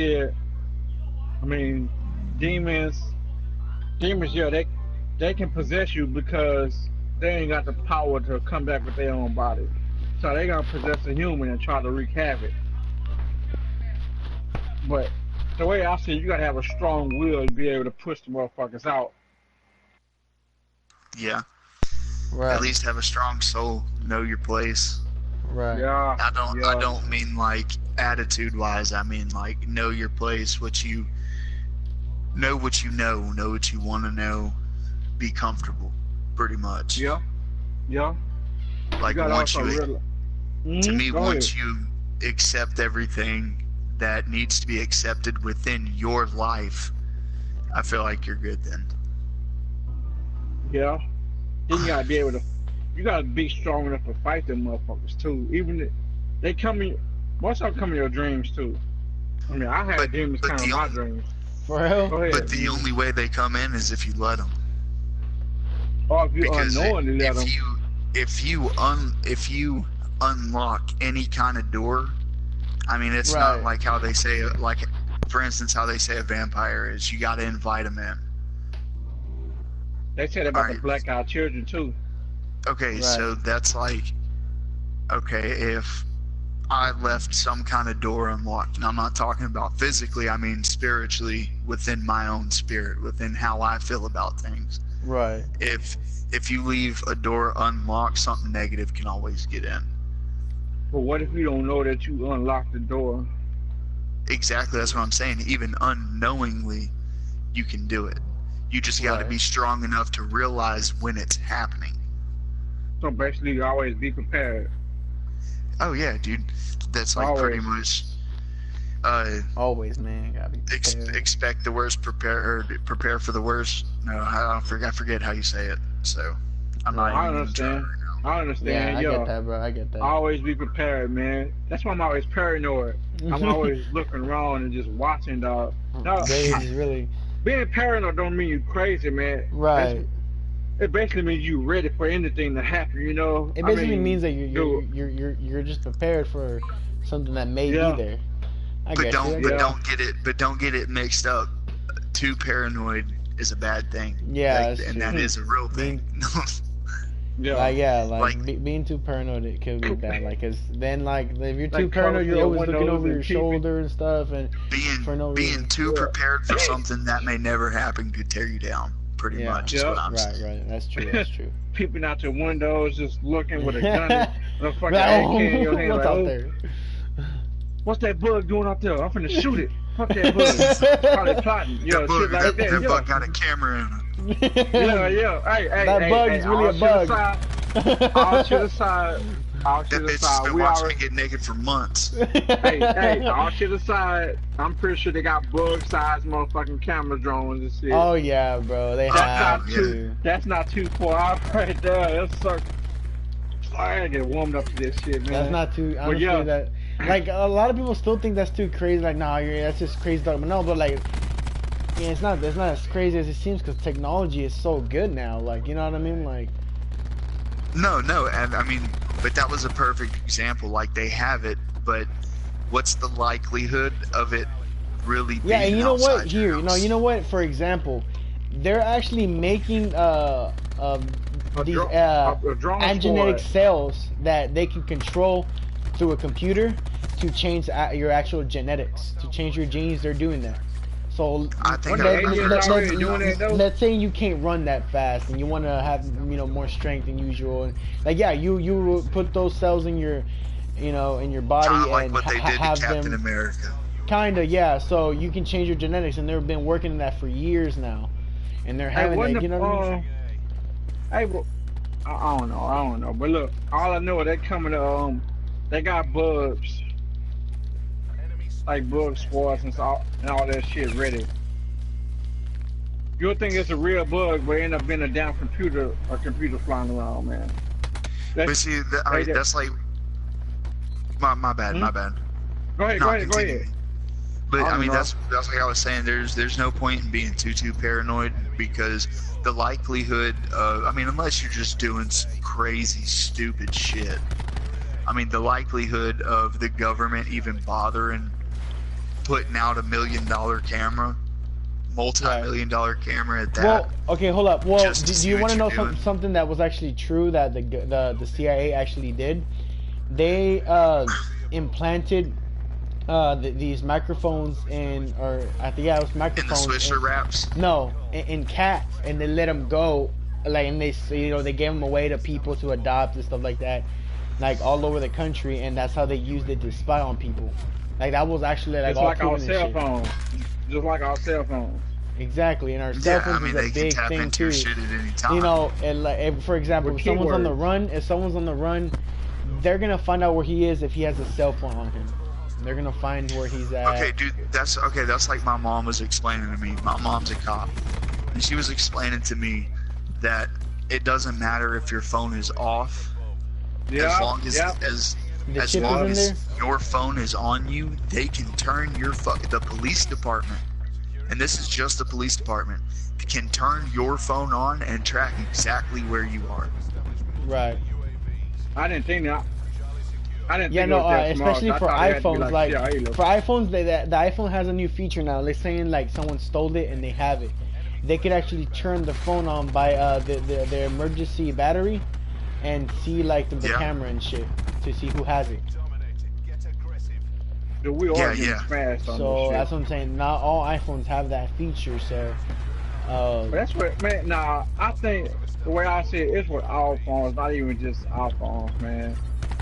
Yeah, I mean, demons, demons, yeah, they can possess you because they ain't got the power to come back with their own body. So they gonna possess a human and try to wreak havoc. But the way I see it, you gotta have a strong will to be able to push the motherfuckers out. Yeah. At Right. least have a strong soul. Know your place. Right. Yeah, I yeah. don't mean like attitude wise. I mean like know your place. What you know, what you know what you want to know. Be comfortable. Pretty much. Yeah, yeah. You Like gotta once also you, realize. to me, Go ahead. once you accept everything that needs to be accepted within your life, I feel like you're good then. Yeah. Then you gotta be able to. You gotta be strong enough to fight them motherfuckers too. Even if they come in, most of them come in your dreams too. I mean, I But had demons but come in the my only dreams. For real? Go but ahead. the only way they come in is if you let them. Or if you Because unknowingly let if them. you unlock any kind of door, I mean it's not Right. like how they say like for instance how they say a vampire is. You got to invite them in. They said All about the right. black eyed children too. Okay, Right. so that's like okay if I left some kind of door unlocked, and I'm not talking about physically. I mean spiritually within my own spirit, within how I feel about things. Right. If you leave a door unlocked, something negative can always get in. But what if you don't know that you unlocked the door? Exactly, that's what I'm saying. Even unknowingly, you can do it. You just got to Right. be strong enough to realize when it's happening. So basically, you always be prepared. Oh yeah, dude, that's like pretty Always. much. Uh, Always, man. Gotta be prepared. expect the worst, prepare for the worst. No, I forget how you say it. So I'm not Right. I even gonna try understand. right now. I Yeah, understand. I get Yeah. that, bro. I get that. Always be prepared, man. That's why I'm always paranoid. I'm always looking around and just watching, dog. No, They just really. being paranoid don't mean you crazy, man. That's Right. it. Basically means you ready for anything to happen. You know. It I basically means mean, that dude. you're just prepared for something that may be Yeah. there. I get you. I get Yeah. Don't get it mixed up. Too paranoid is a bad thing. Yeah, that's And that true. is a real thing. Being Yeah. Like being too paranoid, it could be bad. Like, 'cause then like if you're too Like paranoid, closing you're your always looking windows over and your peeping. shoulder and stuff, and for no being reason. too Yeah. prepared for something that may never happen could tear you down. Pretty Yeah. much is Yeah. what I'm Right. saying. Right. That's true. That's true. Peeping out your windows, just looking with a gun and a fucking Like, AK in oh, your hand, what's like, out oh, there? what's that bug doing out there? I'm finna shoot it. Fuck that bug. Probably plotting, shit like that. That Yeah. bug got a camera in it. Yeah, yeah. Hey, hey, That hey, bug hey. is really a All shit bug. aside, all shit aside, all That shit bitch has aside. been We watching me already, get naked for months. hey, all shit aside. I'm pretty sure they got bug-sized motherfucking camera drones and shit. Oh yeah, bro. They Oh That's no, have not yeah. too. to. That's not too far out right there. That's so. I gotta get warmed up to this shit, That's man. not too. But Honestly, yeah, that like a lot of people still think that's too crazy. Like, nah, that's just crazy. But no, but like, yeah, it's not. It's not as crazy as it seems because technology is so good now. Like, you know what I mean? Like, No, and I mean, but that was a perfect example. Like they have it, but what's the likelihood of it really being yeah, and you know what? outside your Here, house? you know what? For example, they're actually making these a drone genetic squad. cells that they can control through a computer to change your actual genetics, to change your genes. They're doing that. So I think What the I aliens heard already something doing about that it. though? let's say you can't run that fast and you want to have more strength than usual, and like yeah, you will put those cells in your in your body Kind of like and what they did to have Captain them America. kinda, yeah, so you can change your genetics, and they've been working on that for years now, and they're Hey, having wasn't that, you know the what I mean? hey, well, I don't know. But look, all I know is they coming to they got bugs like bug squads and all that shit ready. You'll think it's a real bug, but it end up being a computer flying around, man. But That's see, I they, mean, they, that's like my bad, hmm? my bad. Go ahead, Not go ahead. continuing. But I I don't mean, know. that's like I was saying. There's no point in being too paranoid because the likelihood of, I mean, unless you're just doing some crazy stupid shit. I mean, the likelihood of the government even bothering putting out $1 million camera, multi-million-dollar camera at that. Well, okay, hold up. Well, Just to do see you what want to you're know doing. something that was actually true that the CIA actually did? They implanted these microphones in, or I think, yeah, it was In the microphones Swisher wraps. no, in cats, and they let them go, like, and they, they gave them away to people to adopt and stuff like that, like all over the country, and that's how they used it to spy on people. Like that was actually like Just all like our proven and cell shit. phones. Just like our cell phones. Exactly, and our cell Yeah, I phones mean, is a they can big tap thing into your too. shit at any time. You know, and like, for example, With if someone's on the keywords. run, they're gonna find out where he is if he has a cell phone on him. They're gonna find where he's at. Okay, dude, that's like my mom was explaining to me. My mom's a cop, and she was explaining to me that it doesn't matter if your phone is off, Yeah. as long as Yep. The as chip is long in as there. your phone is on you, they can turn the police department, and this is just the police department, can turn your phone on and track exactly where you are. Right. I didn't think that. I didn't Yeah, think no, it was that smart. especially I for thought it had to be iPhones. Like, CIA look. for iPhones, the iPhone has a new feature now. They're saying like someone stole it and they have it. They could actually turn the phone on by the emergency battery, and see like the Yeah. camera and shit to see who has it. Dude, we are Yeah, getting yeah. smashed on So this that's shit. what I'm saying. Not all iPhones have that feature. So, But that's what, man. Nah, I think the way I see it, it's with all phones, not even just our phones, man.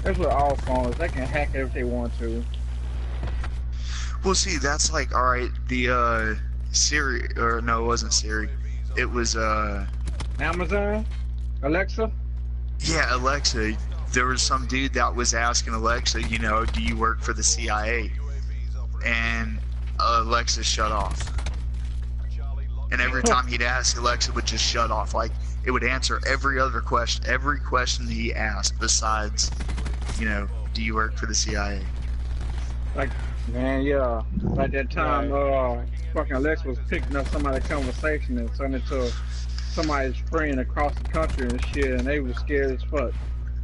It's with all phones. They can hack it if they want to. Well, see, that's like, all right, the Siri, or no, it wasn't Siri. It was Amazon, Alexa. yeah, Alexa. There was some dude that was asking Alexa, you know, do you work for the CIA? And Alexa shut off. And every time he'd ask, Alexa would just shut off. Like, it would answer every question he asked besides, you know, do you work for the CIA? Like, man, yeah. Like that time, fucking Alexa was picking up somebody's conversation and turning it to somebody's friend across the country and shit, and they was scared as fuck.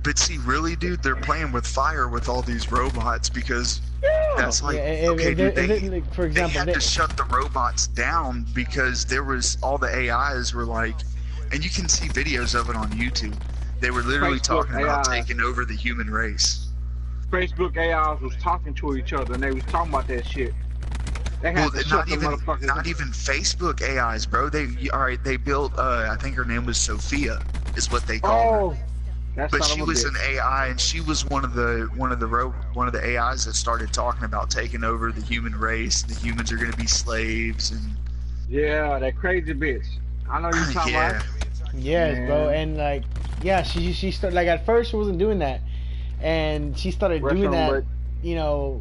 But see, really, dude, they're playing with fire with all these robots because that's like, yeah, okay, dude, like, for they example, had to shut the robots down because there was all the AIs were like, and you can see videos of it on YouTube. They were literally Facebook talking about AI. taking over the human race. Facebook AIs was talking to each other, and they was talking about that shit. They had Well, to shut not the even motherfuckers. not even Facebook AIs, bro. They built. I think her name was Sophia, is what they called her. Oh, that But son she of a was bitch. an AI, and she was one of the AIs that started talking about taking over the human race. The humans are going to be slaves, and Yeah, that crazy bitch. I know you talking yeah, about. yes, bro, Man. and like, yeah, she started, like, at first she wasn't doing that, and she started doing that, But you know,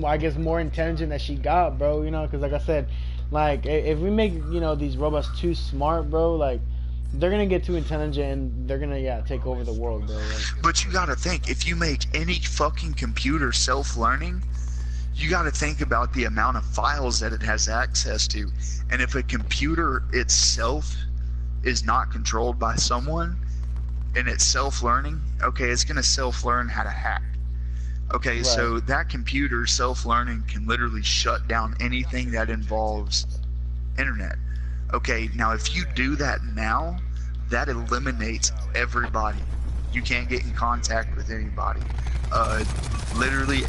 I guess more intelligent that she got, bro. You know, because like I said, like, if we make, these robots too smart, bro, like, they're gonna get too intelligent and they're gonna take over the world, bro. Like, but you got to think, if you make any fucking computer self-learning, you got to think about the amount of files that it has access to, and if a computer itself is not controlled by someone and it's self-learning, okay, it's going to self-learn how to hack. Okay, Right. so that computer self-learning can literally shut down anything that involves internet. Okay, now if you do that now, that eliminates everybody. You can't get in contact with anybody. Literally,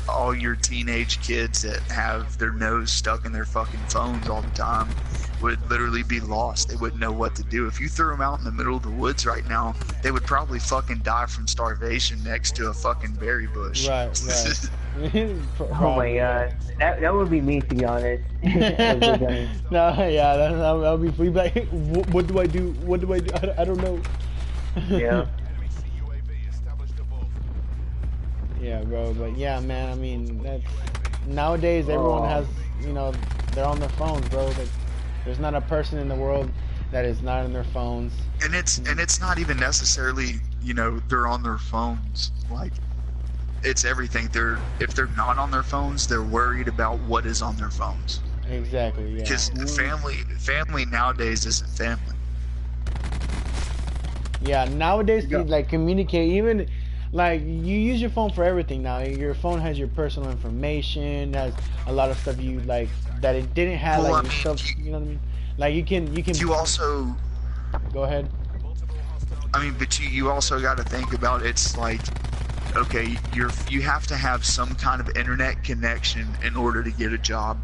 all your teenage kids that have their nose stuck in their fucking phones all the time would literally be lost. They wouldn't know what to do. If you threw them out in the middle of the woods right now, they would probably fucking die from starvation next to a fucking berry bush. right. Oh my god, that would be me, to be honest. No, yeah, that would be free. Like, what do I do? What do I do? I don't know. Yeah. Yeah, bro. But yeah, man. I mean, nowadays everyone has, they're on their phones, bro. Like, there's not a person in the world that is not on their phones. And it's not even necessarily, they're on their phones. Like, it's everything. If they're not on their phones, they're worried about what is on their phones. Exactly. Yeah. Because family nowadays isn't family. Yeah. Nowadays, Yeah. like, communicate. Even, like you use your phone for everything now. Your phone has your personal information, has a lot of stuff you like that it didn't have, Well, like I your mean, stuff. You know what I mean? Like you can you also, go ahead. I mean, but you also got to think about it's like, okay, you have to have some kind of internet connection in order to get a job.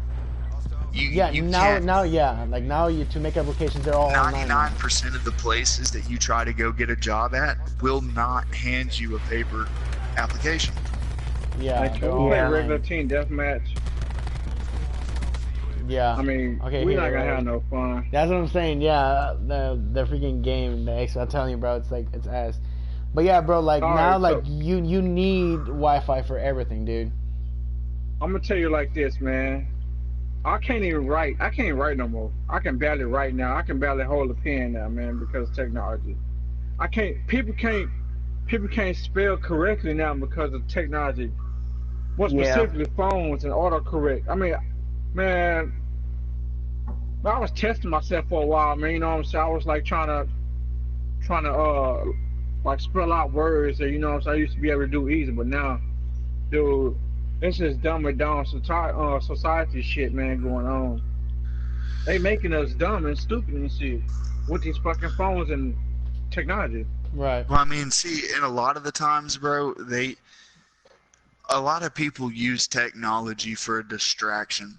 Yeah, You can't. yeah, like now you to make applications, they're all online now. 99% of the places that you try to go get a job at will not hand you a paper application. Yeah, Like, they're can we all play Yeah. regular online. team deathmatch? Yeah. I mean, Okay, we're not here, gonna right. have no fun. That's what I'm saying. Yeah, the freaking game, the X. I'm telling you, bro, it's like it's ass. But yeah, bro, like All now, right, like so you need Wi-Fi for everything, dude. I'm gonna tell you like this, man. I can't even write. I can't write no more. I can barely write now. I can barely hold a pen now, man, because of technology. I can't. People can't spell correctly now because of technology. More Yeah. specifically, phones and autocorrect. I mean, man, I was testing myself for a while, man. You know what I'm saying? I was like trying to like spell out words that, you know what I'm saying, I used to be able to do easy, but now, dude, this is dumb and dumb society shit, man, going on. They making us dumb and stupid and shit with these fucking phones and technology. Right. Well, I mean, see, and a lot of the times, bro, a lot of people use technology for a distraction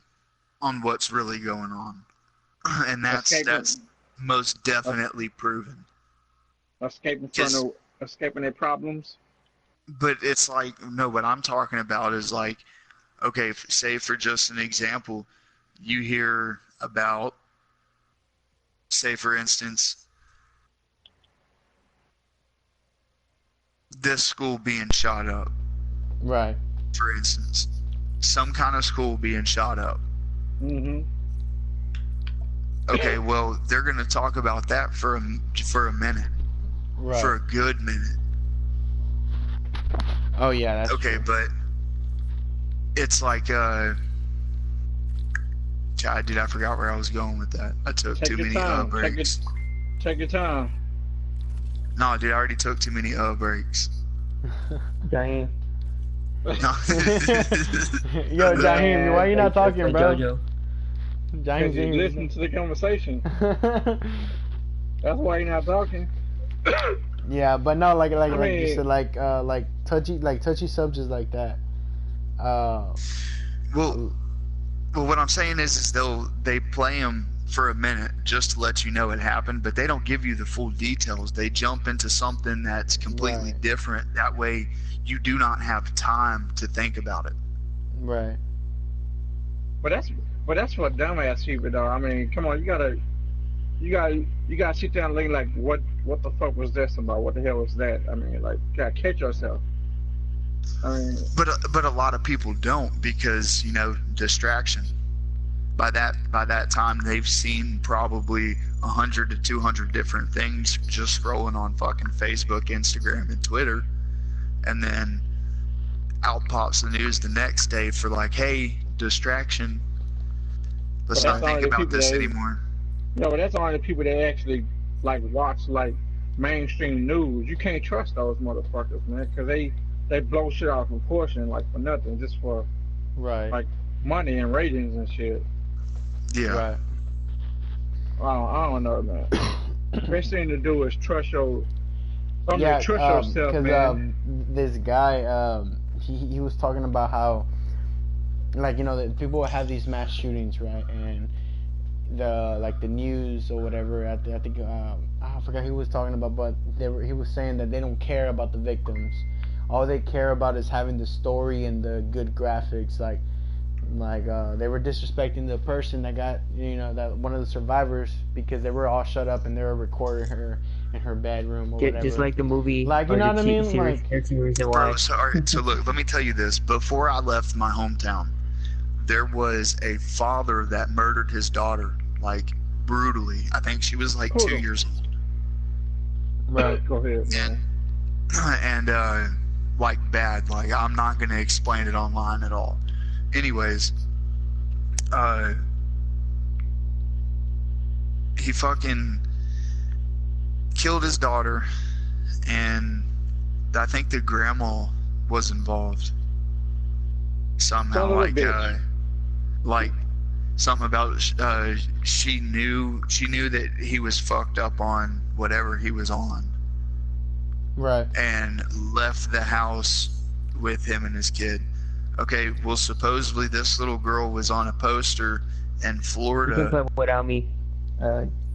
on what's really going on, and that's Escaping, most uh, definitely proven. escaping from Just, the, escaping their problems. but it's like, no, what I'm talking about is like, okay, say for just an example, you hear about, say for instance, this school being shot up, Right. for instance, some kind of school being shot up. Mm-hmm. Okay, well, they're going to talk about that for a minute, Right. for a good minute. Oh yeah, that's Okay, true. but it's like, dude, I forgot where I was going with that. I took Take too your many time. breaks. Take your time. No, dude, I already took too many breaks. Jaheim. No. Yo, Jaheim, why Man, you not Like talking, bro? JoJo. because Jaheim's you in. listen to the conversation. That's why you're not talking. Yeah, but no, I like you said, mean, like touchy subjects like that. Uh, well, well, what I'm saying is they play them for a minute just to let you know it happened, but they don't give you the full details. They jump into something that's completely right, different. That way, you do not have time to think about it. right. but that's but that's for dumbass people, though. I mean, come on, you gotta sit down and think like, what the fuck was this about? What the hell was that? I mean, like, you gotta catch yourself. I mean, But a lot of people don't because distraction. By that time, they've seen probably 100 to 200 different things just scrolling on fucking Facebook, Instagram, and Twitter, and then out pops the news the next day for like, hey, distraction. but Let's that's not think only the about people this that anymore. no, but that's only the people that actually like watch like mainstream news. You can't trust those motherfuckers, man, because they blow shit out of proportion like for nothing, just for Right, like money and ratings and shit. Yeah. right. I don't know, man. Best thing to do is trust your. I mean, Yeah, trust yourself, cause man. this guy he was talking about how, like, that people have these mass shootings, right? And the news or whatever, I think I forgot who he was talking about, but he was saying that they don't care about the victims. All they care about is having the story and the good graphics, like they were disrespecting the person that got, that one of the survivors, because they were all shut up and they were recording her in her bedroom or Just whatever. like the movie Like, you or know the what I mean? series, Like, 13 Reasons Why. Bro, so look, let me tell you this. Before I left my hometown, there was a father that murdered his daughter, like, brutally. I think she was like Hold 2 years old. right, Go ahead, And, man. like, bad. Like, I'm not going to explain it online at all. Anyways, uh, he fucking killed his daughter and I think the grandma was involved somehow. Son of a bitch. Like something about she knew that he was fucked up on whatever he was on, Right. and left the house with him and his kid. Okay, well, supposedly this little girl was on a poster in You can Florida, play without me,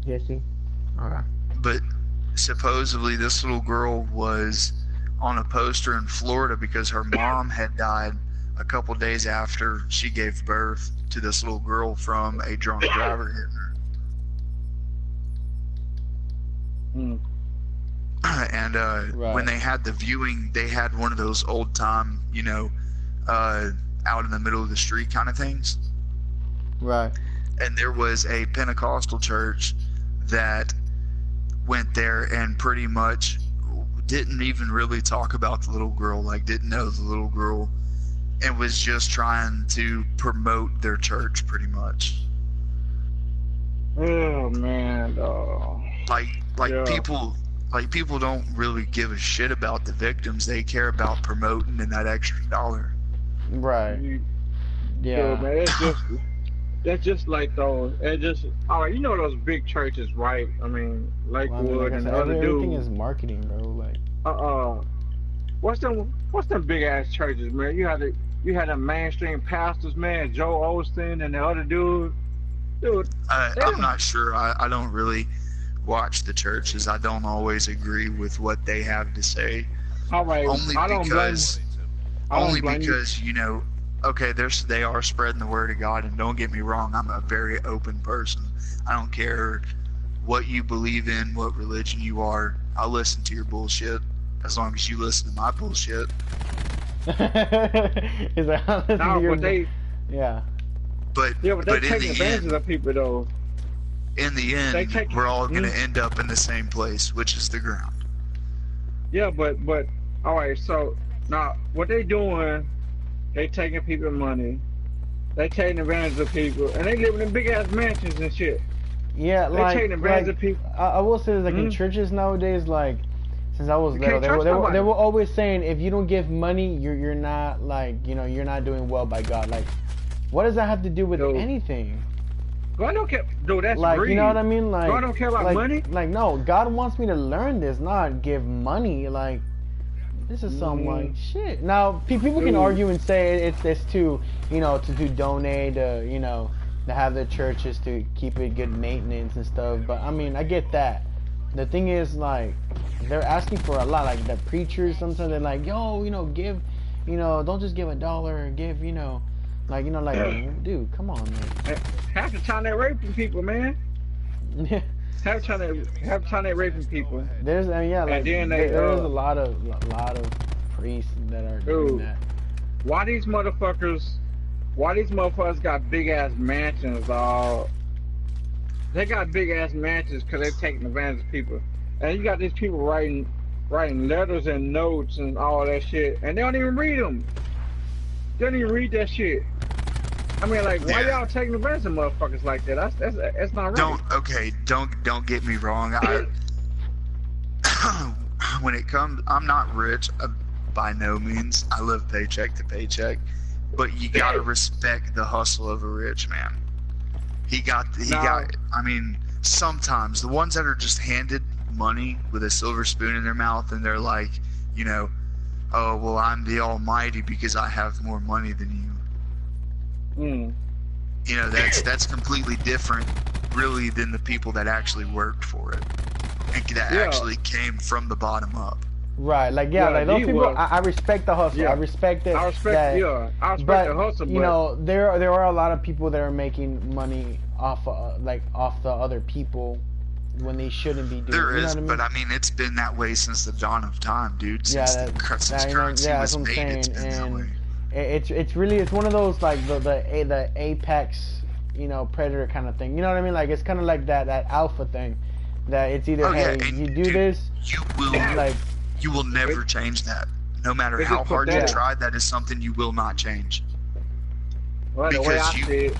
Jesse. Okay. but supposedly this little girl was on a poster in Florida because her mom had died a couple days after she gave birth to this little girl from a drunk driver hitting her. Mm. And Right. when they had the viewing, they had one of those old time, out in the middle of the street kind of things. Right. And there was a Pentecostal church that went there and pretty much didn't even really talk about the little girl, like didn't know the little girl, and was just trying to promote their church pretty much. Oh man, Like Yeah. people don't really give a shit about the victims. They care about promoting and that extra dollar. Right. Yeah, Yeah. man, that's just like those. It just all right. You know those big churches, right? I mean, Well, I Lakewood mean, like I and said, the other everything dude. is marketing, bro. Like, What's them big ass churches, man? You had the mainstream pastors, man, Joe Osteen and the other dude. Dude, they I'm don't- not sure. I don't really watch the churches. I don't always agree with what they have to say. all right. Only I don't because, blame. I don't only blame you. because okay, they are spreading the word of God, and don't get me wrong, I'm a very open person. I don't care what you believe in, what religion you are. I'll listen to your bullshit as long as you listen to my bullshit. is that how this No, is your- but they Yeah. but they in taking the advantage end, of people though. in the end, we're all gonna end up in the same place, which is the ground. Yeah, but all right. So now what they doing? They taking people's money. They taking advantage of people, and they living in big ass mansions and shit. Yeah, They like, taking advantage like of people. I will say this, like in Mhm. churches nowadays, like since I was You little, can't trust they nobody. were always saying if you don't give money, you're not like you're not doing well by God. Like, what does that have to do with No. anything? God don't care. Dude, that's Like, greed. you know what I mean? Like, God don't care about money. Like, no, God wants me to learn this, not give money. Like, this is some like shit. Now, people can Dude. argue and say it's to to donate, to have the churches to keep it good maintenance and stuff. But I mean, I get that. The thing is, like, they're asking for a lot. Like the preachers, sometimes they're like, yo, give, don't just give $1, give, dude, come on, man. Half the time they're raping people, man. Half the time they're raping people. There's like And then they, there's a lot of priests that are doing Dude. that. Why these motherfuckers got big ass mansions, dog? They got big ass mansions because they're taking advantage of people. And you got these people writing letters and notes and all that shit, and they don't even read them. They don't even read that shit. I mean, like, why y'all taking advantage of motherfuckers like that? That's not right. Don't get me wrong. When it comes, I'm not rich by no means. I live paycheck to paycheck, but you gotta respect the hustle of a rich man. I mean, sometimes the ones that are just handed money with a silver spoon in their mouth and they're like, oh, well, I'm the almighty because I have more money than you. That's completely different, really, than the people that actually worked for it and that actually came from the bottom up. Right, like like those people. I respect the hustle. Yeah. I respect it. I respect the hustle, but there are a lot of people that are making money off the other people when they shouldn't be doing. There is, what I mean? but I mean, it's been that way since the dawn of time, dude. Since that's currency what was I'm made, saying. it's been that way. It's one of those like the apex predator kind of thing. You know what I mean? Like it's kind of like that alpha thing. That it's either you do this, You will never change that. No matter They how just put hard you that- try, that is something you will not change. Well, the way I Because see it.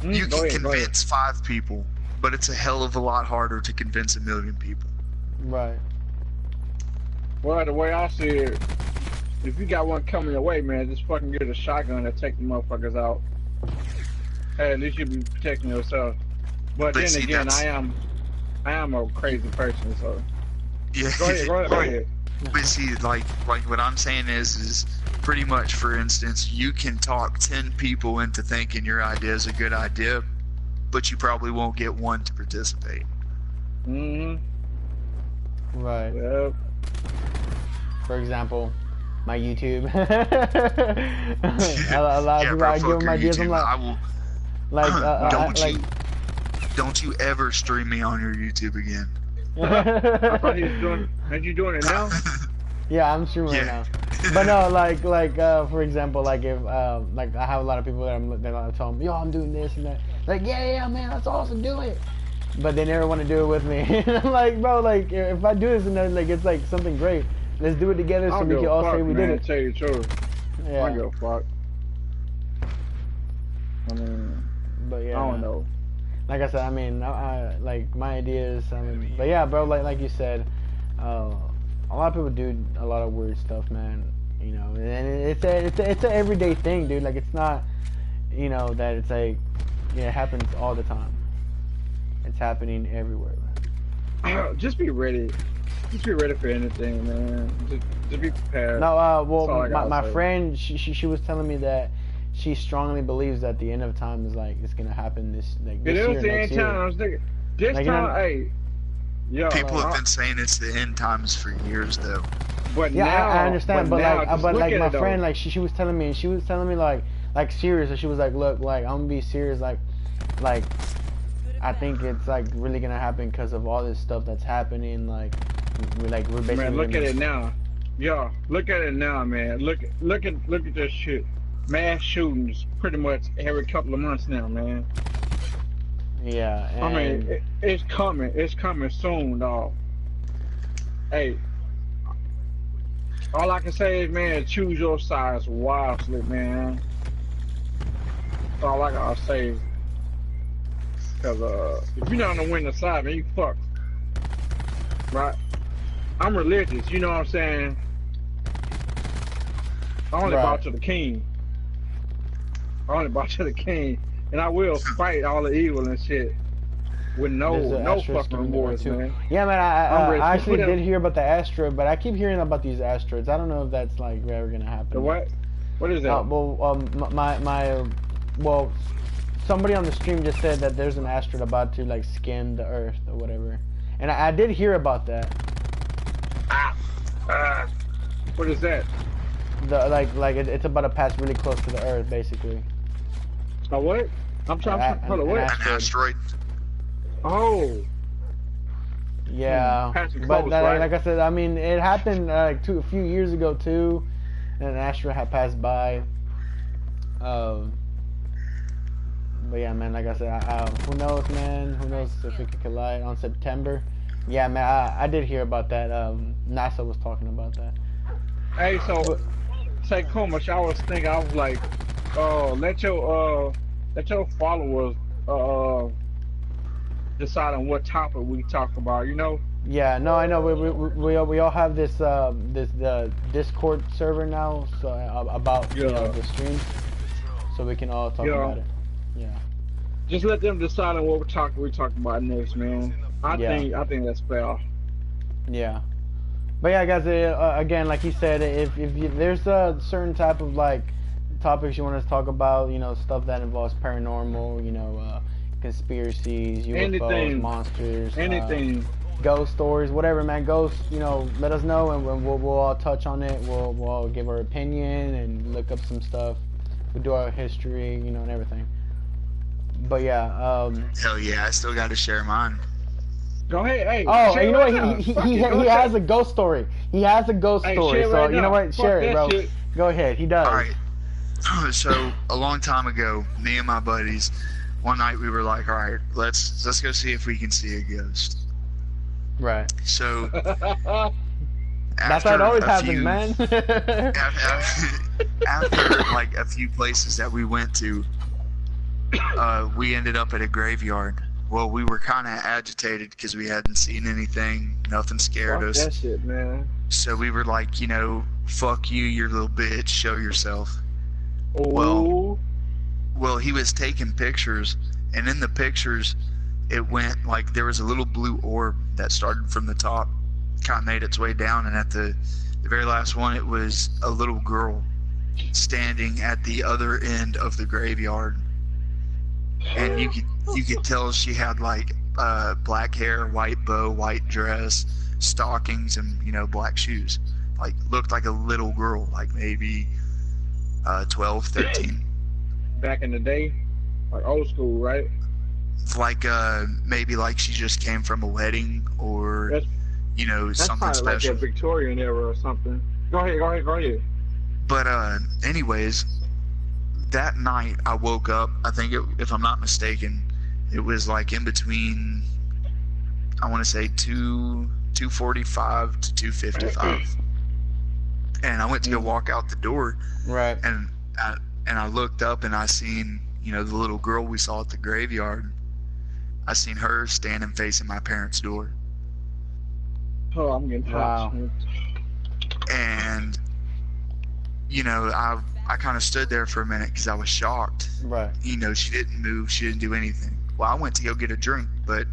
You Go can ahead, go ahead. convince 5 people, but it's a hell of a lot harder to convince 1 million people. right? Well, the way I see it, if you got one coming your way, man, just fucking get a shotgun and take the motherfuckers out. Hey, at least you be protecting yourself. But then see, again, I am a crazy person, so. Yeah. Go ahead. But see, like what I'm saying is pretty much, for instance, you can talk 10 people into thinking your idea is a good idea, but you probably won't get one to participate. Mm-hmm. Right. Yep. For example, my YouTube. a lot of people, I give them ideas. I'm like, I will. Don't you ever stream me on your YouTube again. I thought he was doing. Are you doing it now? Yeah, I'm streaming right now. But no, for example, like if like I have a lot of people that I'm telling, yo, I'm doing this and that. Like, yeah, man, that's awesome, do it. But they never want to do it with me. And I'm like, bro, like if I do this and then like it's like something great. Let's do it together so we can all say we did it. Tell you the truth. Yeah. I don't give a fuck. I mean, but yeah, I don't know. Like I said, I mean, I like my ideas. I mean, but yeah, bro, like you said, a lot of people do a lot of weird stuff, man. You know, and it's a everyday thing, dude. Like it's not, you know, that it's like, yeah, it happens all the time. It's happening everywhere, man. Just be ready. Just be ready for anything, man. Just be prepared. No, well, my friend, she was telling me that she strongly believes that the end of time is like it's gonna happen this year, next year. I was thinking, this like, time, hey, yo, people have been saying it's the end times for years, though. But yeah, now, I understand, but like my though. friend, like she was telling me, like serious, and she was like, look, like I'm gonna be serious, like I think it's like really gonna happen because of all this stuff that's happening, like we're basically. Man, look at it now, yo, look at it now, man. Look at this shit. Mass shootings pretty much every couple of months now, man. Yeah, and I mean, it's coming soon, dog. Hey, all I can say is, man, choose your sides wisely, man. That's all I gotta say. Cause if you're not on the winning side, man, you fucked. Right? I'm religious, you know what I'm saying? I only bow to the king. I only bow to the king, and I will fight all the evil and shit with no fucking remorse, man. Yeah, man, I actually did hear about the asteroid, but I keep hearing about these asteroids. I don't know if that's like ever gonna happen. The what? What is that? Well, somebody on the stream just said that there's an asteroid about to like skim the Earth or whatever, and I did hear about that. What is that? It's about to pass really close to the Earth, basically. A what? I'm trying to put An asteroid. Oh. Yeah, but right? like I said, I mean, it happened a few years ago too, and an asteroid had passed by. But yeah, man, like I said, who knows, man? Who knows if it could collide on September? Yeah, man, I did hear about that. NASA was talking about that. Hey, so say Kumash, I was thinking, I was like, let your followers decide on what topic we talk about, you know? Yeah, no, I know. We all have this Discord server now, so about you know, the stream, so we can all talk about it. Yeah. Just let them decide on what we talk about next, man. I think that's fair. Yeah. But yeah, guys. Again, like he said, if there's a certain type of like topics you want us to talk about, you know, stuff that involves paranormal, you know, conspiracies, UFOs, anything, monsters, anything, ghost stories, whatever, man. Ghosts, you know, let us know, and we'll all touch on it. We'll all give our opinion and look up some stuff. We'll do our history, you know, and everything. But yeah. Hell yeah, I still got to share mine. Go ahead, hey. Oh, you know what? He has a ghost story. He has a ghost story. So you know what? Share it, bro. Shit. Go ahead. He does. All right. So a long time ago, me and my buddies, one night we were like, all right, let's go see if we can see a ghost. Right. So that's how it always happens, man. after like a few places that we went to, we ended up at a graveyard. Well, we were kind of agitated because we hadn't seen anything. Nothing scared Fuck us. that shit, man. So we were like, fuck you, you little bitch, show yourself. Oh. Well, he was taking pictures, and in the pictures, it went like there was a little blue orb that started from the top, kind of made its way down, and at the very last one, it was a little girl standing at the other end of the graveyard, and you could tell she had like black hair, white bow, white dress, stockings, and black shoes. Like looked like a little girl, like maybe 12, 13. Back in the day, like old school, right? Like maybe like she just came from a wedding, or That's something probably special. like a Victorian era or something. Go ahead. But anyways, that night I woke up. I think if I'm not mistaken, it was like in between. I want to say 2:45 to 2:55, and I went to go walk out the door. Right. And I looked up and I seen the little girl we saw at the graveyard. I seen her standing facing my parents' door. Oh, I'm getting Wow. touched. And I kind of stood there for a minute because I was shocked. Right. She didn't move, she didn't do anything. Well, I went to go get a drink, but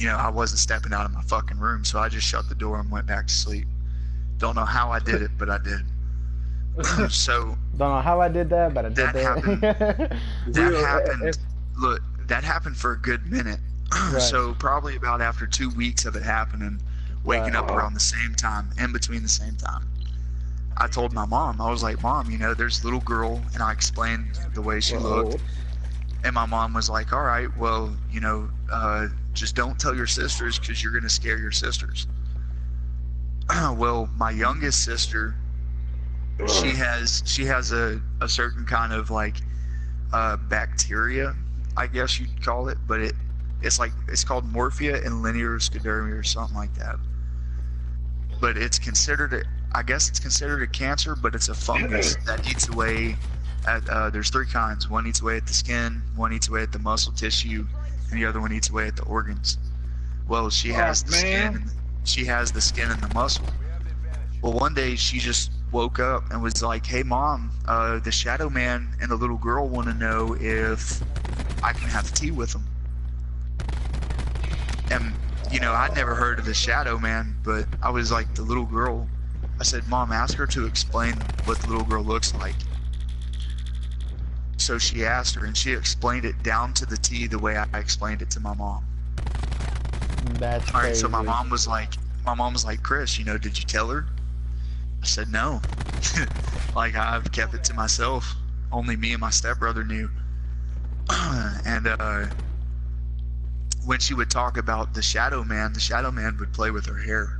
I wasn't stepping out of my fucking room, so I just shut the door and went back to sleep. Don't know how I did it, but I did. So Don't know how I did that, but I did that happened. that. That happened. Look, that happened for a good minute. Right. So probably about after 2 weeks of it happening, waking up around the same time, in between the same time, I told my mom, I was like, Mom, there's a little girl, and I explained the way she looked, and my mom was like, all right, well, just don't tell your sisters because you're going to scare your sisters. Well, my youngest sister, she has a certain kind of like bacteria, I guess you'd call it, but it's called morphia and linear sclerodermia or something like that. But it's considered a cancer, but it's a fungus that eats away at there's 3 kinds. One eats away at the skin, one eats away at the muscle tissue, and the other one eats away at the organs. Well, she has the skin and the muscle. Well, one day she just woke up and was like, hey Mom, the shadow man and the little girl want to know if I can have tea with them. And I'd never heard of the shadow man, but I was like, the little girl, I said, Mom, ask her to explain what the little girl looks like. So she asked her, and she explained it down to the T the way I explained it to my mom. That's all right. crazy. So my mom was like, Chris, did you tell her? I said no. Like, I've kept it to myself. Only me and my stepbrother knew. And when she would talk about the shadow man would play with her hair.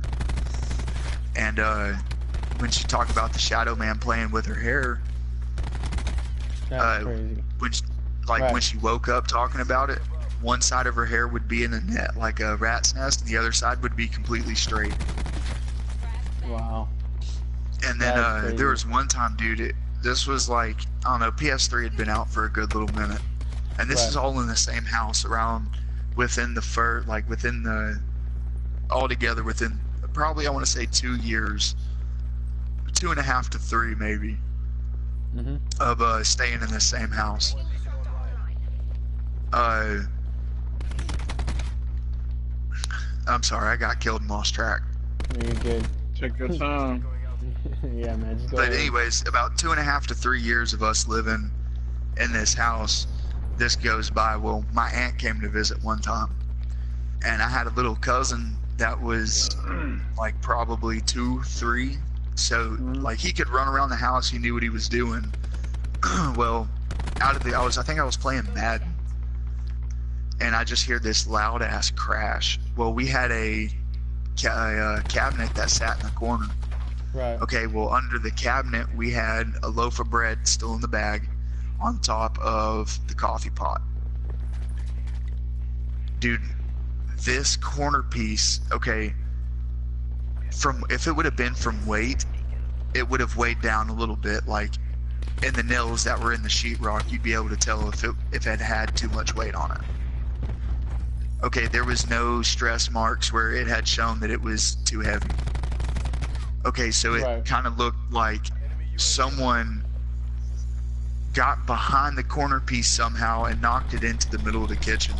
And when she talked about the shadow man playing with her hair, That's crazy. When she woke up talking about it, one side of her hair would be in a net like a rat's nest, and the other side would be completely straight. Wow. And then there was one time, dude, this was like, I don't know, PS3 had been out for a good little minute. And this is all in the same house within probably, I want to say 2 years, 2.5 to 3 maybe, of staying in the same house. I'm sorry, I got killed and lost track. You're good. Take your time. Yeah, man. Just go But ahead. anyways, about 2.5 to 3 years of us living in this house, this goes by. Well, my aunt came to visit one time, and I had a little cousin that was like probably 2, 3. So like he could run around the house. He knew what he was doing. Well, I think I was playing Madden, and I just hear this loud ass crash. Well, we had a cabinet that sat in the corner. Right. Okay, well, under the cabinet, we had a loaf of bread still in the bag on top of the coffee pot. Dude, this corner piece, okay, if it would have been from weight, it would have weighed down a little bit. Like in the nails that were in the sheetrock, you'd be able to tell if it had too much weight on it. Okay, there was no stress marks where it had shown that it was too heavy. Okay, so it Right. kind of looked like someone got behind the corner piece somehow and knocked it into the middle of the kitchen.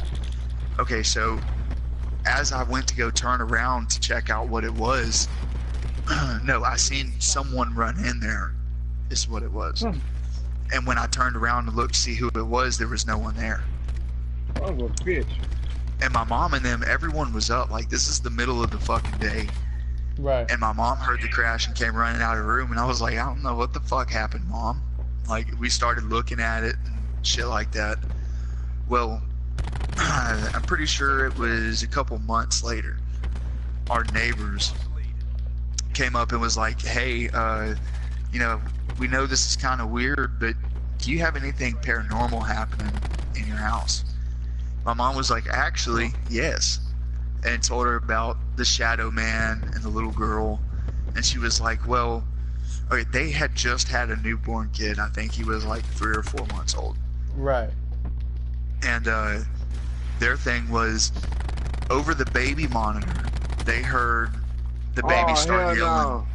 Okay, so as I went to go turn around to check out what it was, no, I seen someone run in there, is what it was. And when I turned around to look to see who it was, there was no one there. Oh, a bitch. And my mom and them, everyone was up. Like, this is the middle of the fucking day. Right. And my mom heard the crash and came running out of the room. And I was like, I don't know what the fuck happened, Mom. Like, we started looking at it and shit like that. Well, I'm pretty sure it was a couple months later. Our neighbors came up and was like, hey, you know, we know this is kind of weird, but do you have anything paranormal happening in your house? My mom was like, actually, yes. And told her about the shadow man and the little girl. And she was like, well, okay, they had just had a newborn kid. I think he was like 3 or 4 months old. Right. And their thing was, over the baby monitor, they heard the baby start yelling. No.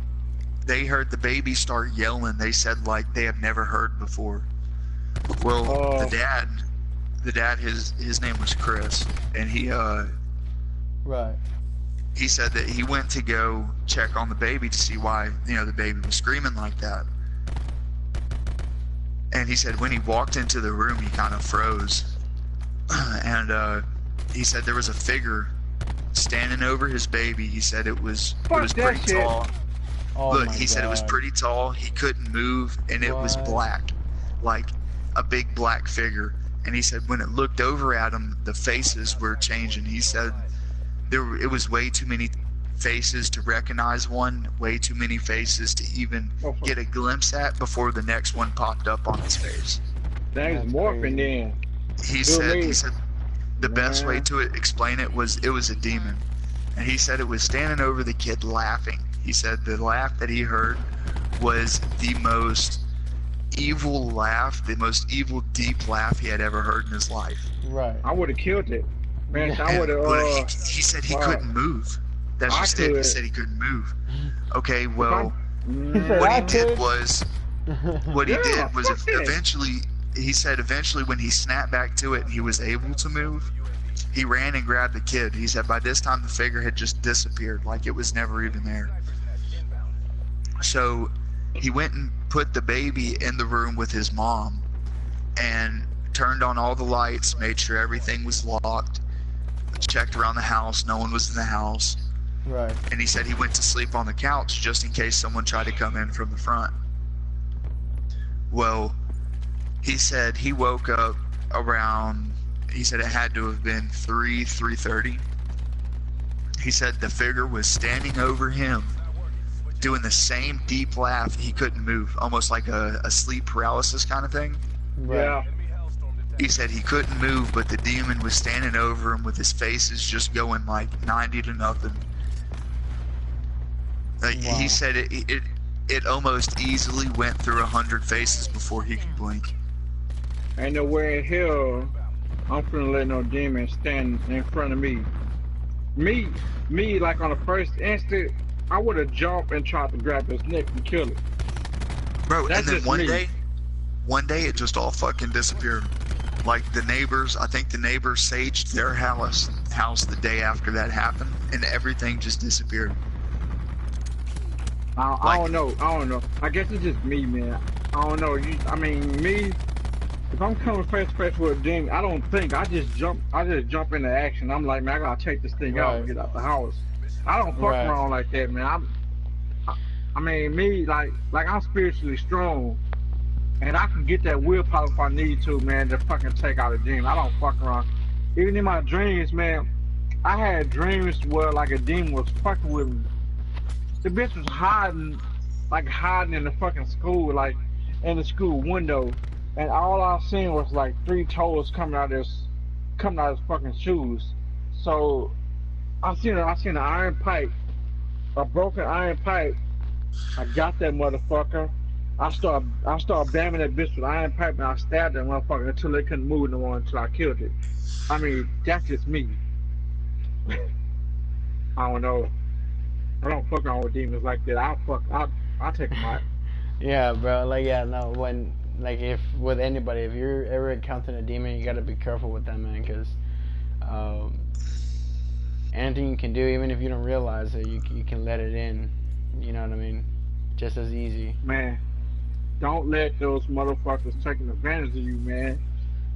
They heard the baby start yelling. They said like they have never heard before. Well, the dad, his name was Chris, and Right. he said that he went to go check on the baby to see why, you know, the baby was screaming like that. And he said when he walked into the room, he kind of froze. And he said there was a figure standing over his baby. He said it was pretty tall. Oh Look, my he said it was God. pretty tall. He couldn't move, and it was What? black, like a big black figure. And he said when it looked over at him, the faces were changing. He said it was way too many faces to recognize one, way too many faces to even get a glimpse at before the next one popped up on his face. That's morphing then. He said the best way to explain it was a demon. And he said it was standing over the kid laughing. He said the laugh that he heard was the most evil laugh, the most evil, deep laugh he had ever heard in his life. Right. I would have killed it. Man, I would have. He said he wow. couldn't move. That's I just it. He could. said he couldn't move. Okay, well, He said, what I he did could. was, fuck it. eventually, he said eventually when he snapped back to it and he was able to move, he ran and grabbed the kid. He said by this time the figure had just disappeared, like it was never even there. So he went and put the baby in the room with his mom and turned on all the lights, made sure everything was locked, checked around the house, no one was in the house. Right. And he said he went to sleep on the couch just in case someone tried to come in from the front. Well, he said he woke up around, he said it had to have been 3:30. He said the figure was standing over him doing the same deep laugh. He couldn't move, almost like a sleep paralysis kind of thing. Right. Yeah. He said he couldn't move, but the demon was standing over him with his faces just going like 90 to nothing. Like, Wow. he said it almost easily went through 100 faces before he could blink. Ain't nowhere in hell I'm finna let no demon stand in front of me. Me, like on the first instant, I would have jumped and tried to grab his neck and kill it. Bro, That's and then just one me. day it just all fucking disappeared. Like the neighbors, I think the neighbors saged their house the day after that happened, and everything just disappeared. I don't know. I guess it's just me, man. I don't know. Me, if I'm coming face to face with a demon, I don't think. I just jump into action. I'm like, man, I gotta take this thing out and get out the house. I don't fuck around like that, man. Me, like I'm spiritually strong, and I can get that willpower if I need to, man, to fucking take out a demon. I don't fuck around. Even in my dreams, man, I had dreams where like a demon was fucking with me. The bitch was hiding in the fucking school, like in the school window, and all I seen was like 3 toes coming out of his fucking shoes. So I seen an iron pipe, a broken iron pipe. I got that motherfucker. I started bamming that bitch with iron pipe, and I stabbed that motherfucker until they couldn't move no more until I killed it. I mean, that's just me. I don't know. I don't fuck on with demons like that. I'll take them out. Yeah, bro. Like, yeah, no. When, like, if with anybody, if you're ever encountering a demon, you gotta be careful with them, man, because um, anything you can do, even if you don't realize it, you can let it in. You know what I mean? Just as easy. Man, don't let those motherfuckers taking advantage of you, man.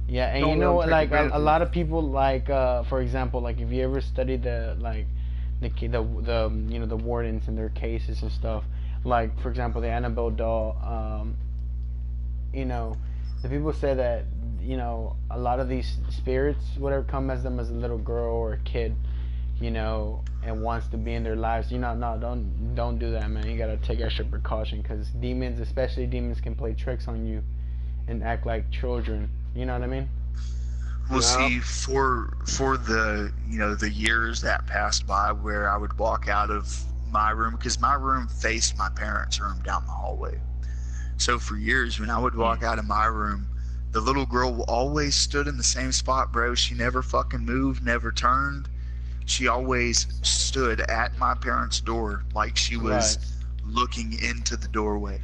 Yeah, and you Don't let know them what? take Like advantage a of lot of people, like for example, like if you ever study the like the you know the wardens and their cases and stuff. Like for example, the Annabelle doll. You know, the people say that you know a lot of these spirits, whatever, come as them as a little girl or a kid, you know, and wants to be in their lives. You know, no, don't do that, man. You gotta take extra precaution because demons, especially demons, can play tricks on you and act like children. You know what I mean? Well, Yeah. see, for the the years that passed by, where I would walk out of my room because my room faced my parents' room down the hallway. So for years, when I would walk out of my room, the little girl always stood in the same spot, bro. She never fucking moved, never turned. She always stood at my parents' door like she Right, was looking into the doorway.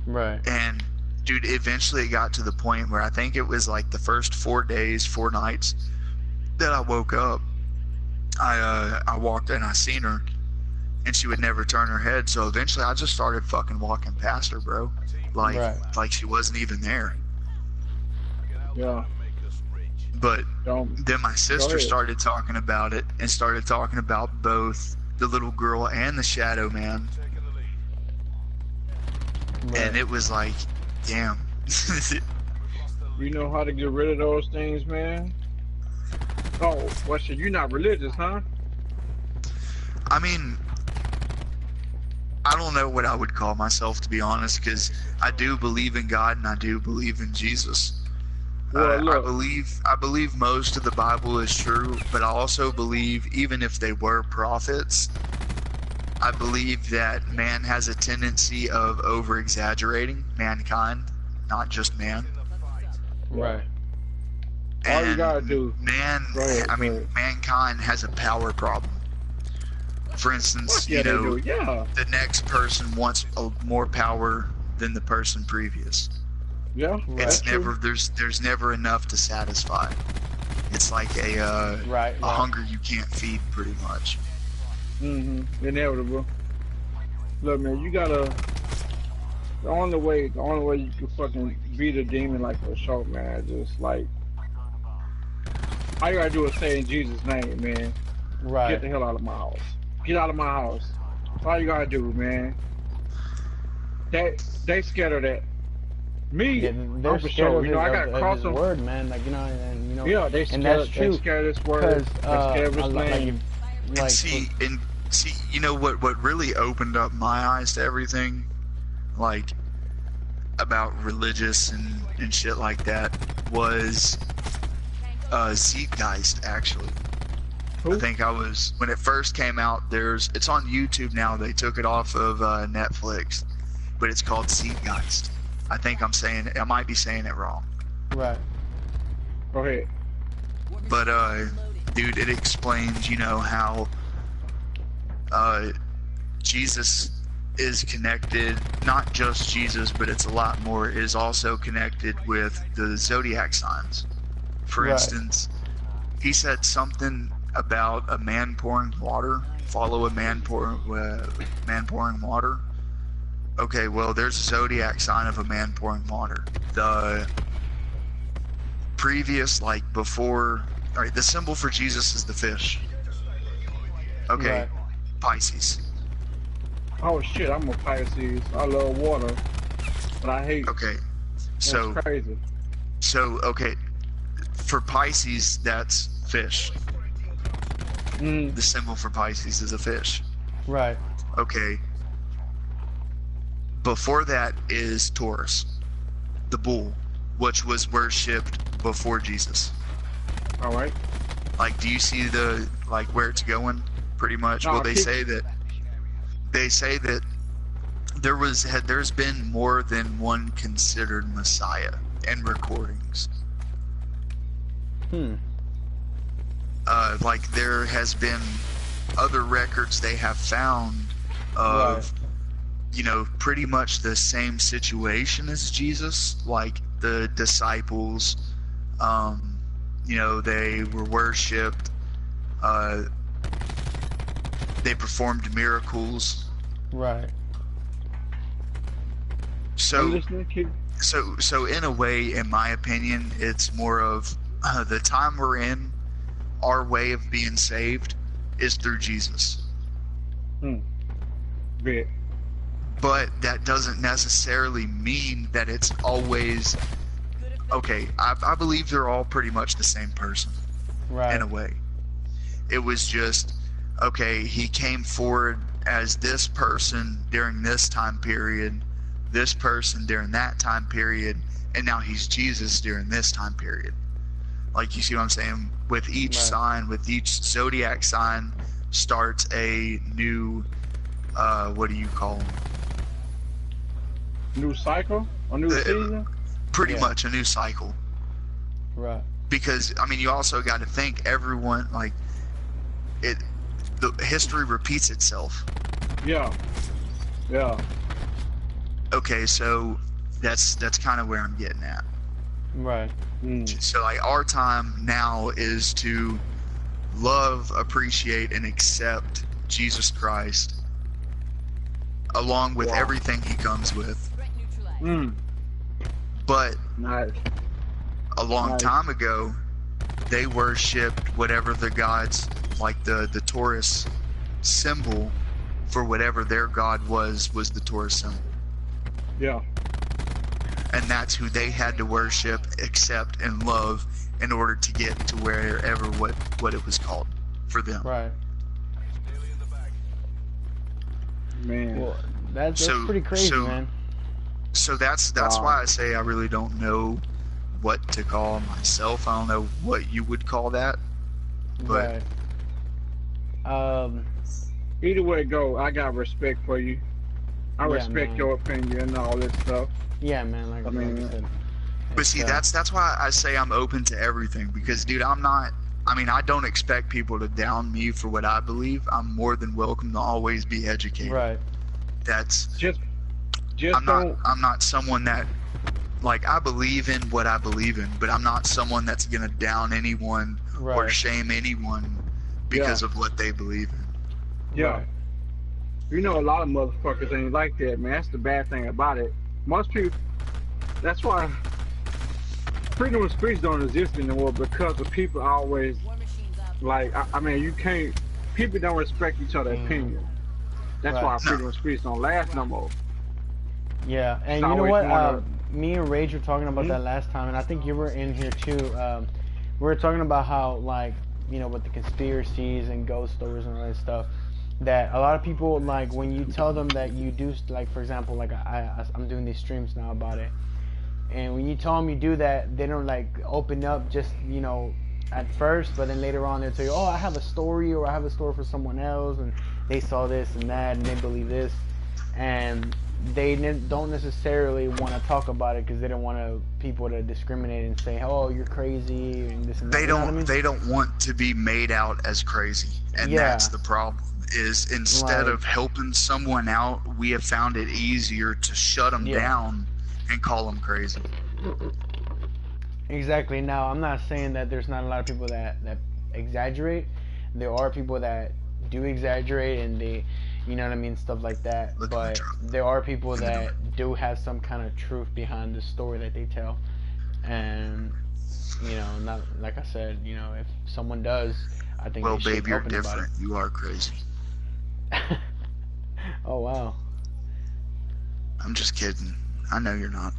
right, And dude, eventually it got to the point where I think it was like the first 4 days, 4 nights that I woke up. I walked in, I seen her, and she would never turn her head. So eventually, I just started fucking walking past her, bro, like right. like she wasn't even there. Yeah. But Don't. then my Go sister ahead. started talking about it and started talking about both the little girl and the shadow man, and Right. it was like, damn. You know how to get rid of those things, man. Oh, what shit? You're not religious, huh? I mean, I don't know what I would call myself, to be honest, because I do believe in God and I do believe in Jesus. Well, I look. believe most of the Bible is true, but I also believe even if they were prophets, I believe that man has a tendency of over exaggerating, mankind, not just man. Yeah. Right. All you And gotta do. man, Go ahead. I Go mean, ahead. mankind has a power problem. For instance, Fuck yeah, they do. Yeah. the next person wants more power than the person previous. Yeah. Right. That's It's true. never there's never enough to satisfy. It's like Right. a Right. hunger you can't feed, pretty much. Inevitable. Look, man, you gotta. The only way you can fucking beat a demon like for sure, man. Just like all you gotta do is say in Jesus' name, man. Get Right. the hell out of my house. Get out of my house. That's all you gotta do, man. They scared of that. Me, Yeah, they're I'm for scared sure. of You know, I gotta of cross his them. word, man. Like you know, and you know, Yeah, and that's they true. scared of this word. Cause They scared of his like if name. And like for see, you know what really opened up my eyes to everything, like about religious and shit like that, was Zeitgeist. Actually, I Who? think I was when it first came out. It's on YouTube now. They took it off of Netflix, but it's called Zeitgeist. I might be saying it wrong, right. Go ahead. but dude, it explains, how Jesus is connected, not just Jesus, but it's a lot more, is also connected with the zodiac signs. For Right. instance, he said something about a man pouring water, follow a man pouring water. Okay, well, there's a zodiac sign of a man pouring water. The previous, like before, all right, the symbol for Jesus is the fish. Okay, Right. Pisces. Oh shit, I'm a Pisces. I love water, but I hate. Okay, That's so crazy. okay, for Pisces, that's fish. Mm. The symbol for Pisces is a fish. Right. Okay. Before that is Taurus, the bull, which was worshipped before Jesus. All right. Like, do you see where it's going? Pretty much. No, Well, they keep. say that there's been more than one considered Messiah in recordings. Hmm. like there has been other records they have found of, you know, pretty much the same situation as Jesus, like the disciples, you know, they were worshipped, they performed miracles. Right. So in a way, in my opinion, it's more of the time we're in, our way of being saved is through Jesus. Bit. But that doesn't necessarily mean that it's always okay. I believe they're all pretty much the same person, Right. in a way. It was just, okay, he came forward as this person during this time period, this person during that time period, and now he's Jesus during this time period. Like, you see what I'm saying? With each sign, with each zodiac sign starts a new, what do you call them? New cycle? A new season? Pretty much a new cycle. Right. Because, I mean, you also got to think everyone, like, the history repeats itself. Yeah. Yeah. Okay, so that's kind of where I'm getting at. Right. So, like, our time now is to love, appreciate, and accept Jesus Christ, along with everything he comes with. But a long time ago, they worshipped whatever the gods, like the Taurus symbol for whatever their god was the Taurus symbol. Yeah. And that's who they had to worship, accept, and love in order to get to wherever what it was called for them. Right. Man. Well, that's pretty crazy, man. So that's why I say I really don't know what to call myself. I don't know what you would call that. But either way it go, I got respect for you. I respect your opinion and all this stuff. Yeah, man. Like I said. But see, that's why I say I'm open to everything, because, dude, I don't expect people to down me for what I believe. I'm more than welcome to always be educated. Right. Just I'm not someone that, like, I believe in what I believe in, but I'm not someone that's gonna down anyone or shame anyone because of what they believe in. Yeah. Right. You know, a lot of motherfuckers ain't like that, man. That's the bad thing about it. Most people, that's why freedom of speech don't exist anymore, because the people always, like, I mean, you can't, people don't respect each other's opinion. That's why freedom of speech don't last no more. Yeah, and you know what? Me and Rage were talking about that last time, and I think you were in here too. We were talking about how, like, you know, with the conspiracies and ghost stories and all that stuff, that a lot of people, like, when you tell them that you do, like, for example, like, I'm doing these streams now about it, and when you tell them you do that, they don't, like, open up just, you know, at first, but then later on they'll tell you, oh, I have a story, or I have a story for someone else, and they saw this and that, and they believe this, and they don't necessarily want to talk about it because they don't want people to discriminate and say, oh, you're crazy and this and that. They don't want to be made out as crazy, and that's the problem. Is instead of helping someone out, we have found it easier to shut them down and call them crazy. Exactly. Now, I'm not saying that there's not a lot of people that exaggerate. There are people that do exaggerate, and they, you know what I mean, stuff like that. But there are people that do have some kind of truth behind the story that they tell. And, you know, not like I said, you know, if someone does, I think they should you're open different. about it. You are crazy. Oh, wow. I'm just kidding. I know you're not.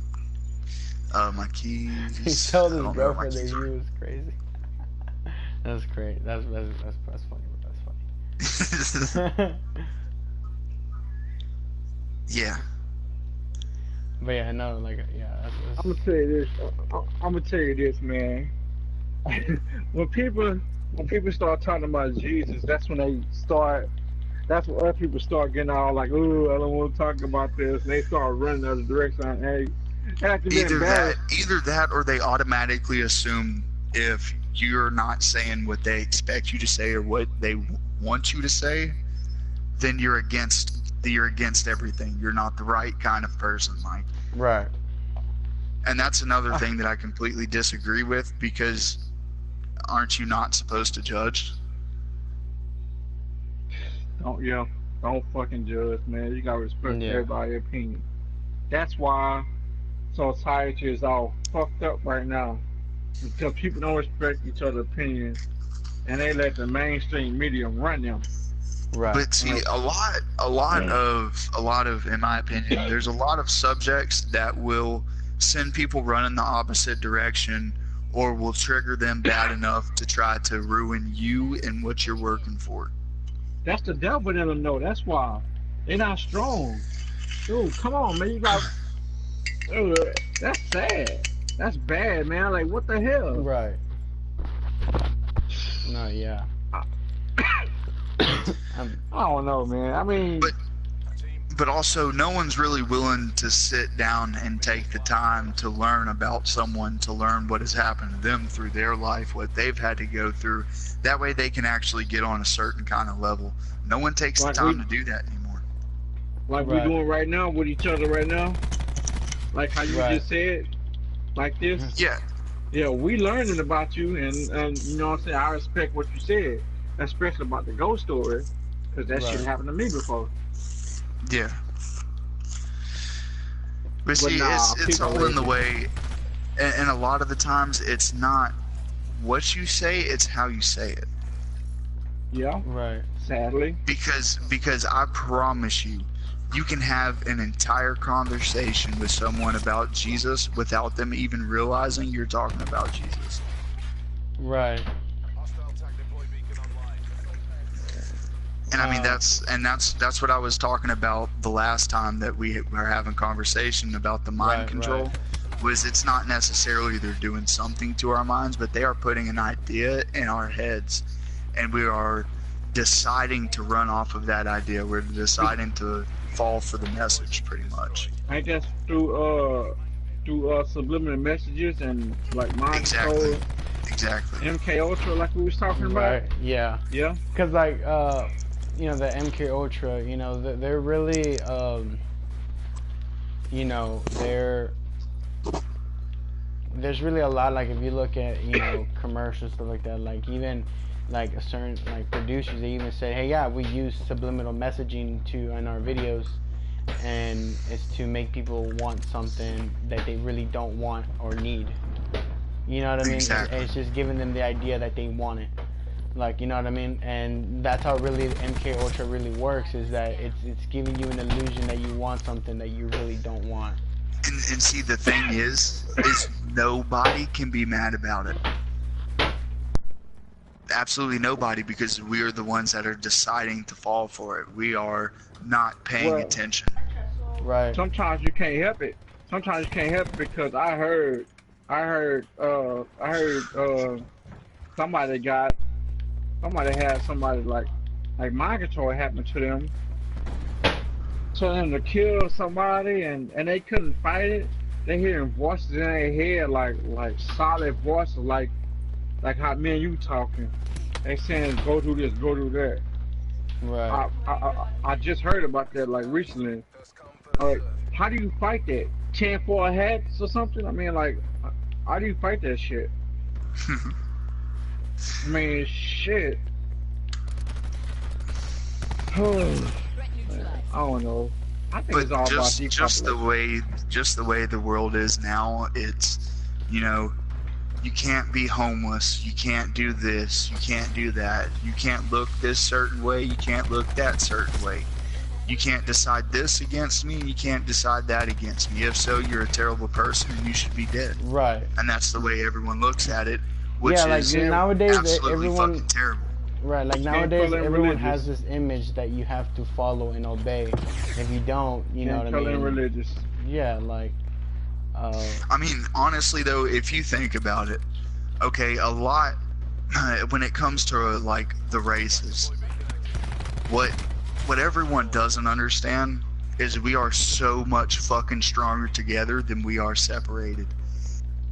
My keys. He told his girlfriend that he was crazy. That's great. That's funny. That's funny. Yeah. But yeah, no, like, yeah. I'm gonna tell you this. I'm gonna tell you this, man. when people start talking about Jesus, that's when they start. That's when other people start getting all like, "Ooh, I don't want to talk about this." And they start running the other direction. Hey, either that, or they automatically assume if you're not saying what they expect you to say or what they want you to say, then you're against everything. You're not the right kind of person, like. Right. And that's another thing that I completely disagree with, because aren't you not supposed to judge? Don't fucking judge, man. You gotta respect everybody's opinion. That's why society is all fucked up right now, because people don't respect each other's opinions, and they let the mainstream media run them. Right. But see, a lot of, in my opinion, there's a lot of subjects that will send people running the opposite direction, or will trigger them bad enough to try to ruin you and what you're working for. That's the devil in them, though. That's why they're not strong. Dude, come on, man. You got. Dude, that's sad. That's bad, man. Like, what the hell? Right. No, yeah. I don't know, man. I mean, but also, no one's really willing to sit down and take the time to learn about someone, to learn what has happened to them through their life, what they've had to go through. That way they can actually get on a certain kind of level. No one takes the time to do that anymore. Like we're doing right now with each other right now. Like how you just said, like this. Yeah. Yeah, we learning about you, and you know what I'm saying? I respect what you said, especially about the ghost story, because that shit happened to me before. Yeah. But see, it's all in the way, and a lot of the times it's not what you say, it's how you say it. Yeah. Right. Sadly. Because I promise you, you can have an entire conversation with someone about Jesus without them even realizing you're talking about Jesus. Right. And I mean that's what I was talking about the last time that we were having conversation about the mind control. Was it's not necessarily they're doing something to our minds, but they are putting an idea in our heads, and we are deciding to run off of that idea. We're deciding to fall for the message, pretty much. I guess through subliminal messages and like mind control. Exactly. MK Ultra, like we was talking about. Right. Yeah. Yeah. Because like you know, the MK Ultra, you know, they're really you know, there's really a lot, like if you look at, you know, commercials, stuff like that, like even like a certain like producers, they even say, hey, yeah, we use subliminal messaging in our videos, and it's to make people want something that they really don't want or need. You know what I mean? Exactly. It's just giving them the idea that they want it. Like, you know what I mean? And that's how really MK Ultra really works, is that it's giving you an illusion that you want something that you really don't want. And see, the thing is nobody can be mad about it. Absolutely nobody, because we are the ones that are deciding to fall for it. We are not paying attention. Right. Sometimes you can't help it. Sometimes you can't help it, because I heard somebody had somebody like mind control happened to them. So them to kill somebody, and they couldn't fight it. They hearing voices in their head, like solid voices, like how me and you talking. They saying, go do this, go do that. Right. I just heard about that like recently. How do you fight that? 10-4 hats or something? I mean, like, how do you fight that shit? I mean, shit. I don't know. I think it's all about just the way the world is now. It's, you know, you can't be homeless. You can't do this. You can't do that. You can't look this certain way. You can't look that certain way. You can't decide this against me. You can't decide that against me. If so, you're a terrible person and you should be dead. Right. And that's the way everyone looks at it, which is nowadays, absolutely fucking terrible. Right, like nowadays everyone has this image that you have to follow and obey. If you don't, you know what I mean? Religious. Yeah, like. I mean, honestly though, if you think about it, okay, a lot when it comes to like the races, what everyone doesn't understand is we are so much fucking stronger together than we are separated.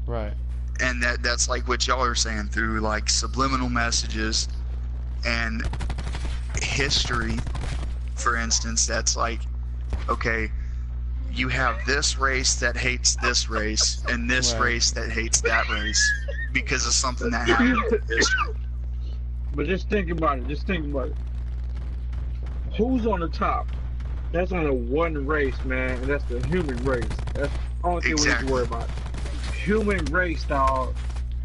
Right. And that's like what y'all are saying, through like subliminal messages and history, for instance. That's like, okay, you have this race that hates this race and this Right. race that hates that race because of something that happened in history. But just think about it. Just think about it. Who's on the top? That's only one race, man, and that's the human race. That's the only thing we need to worry about. Human race, dog.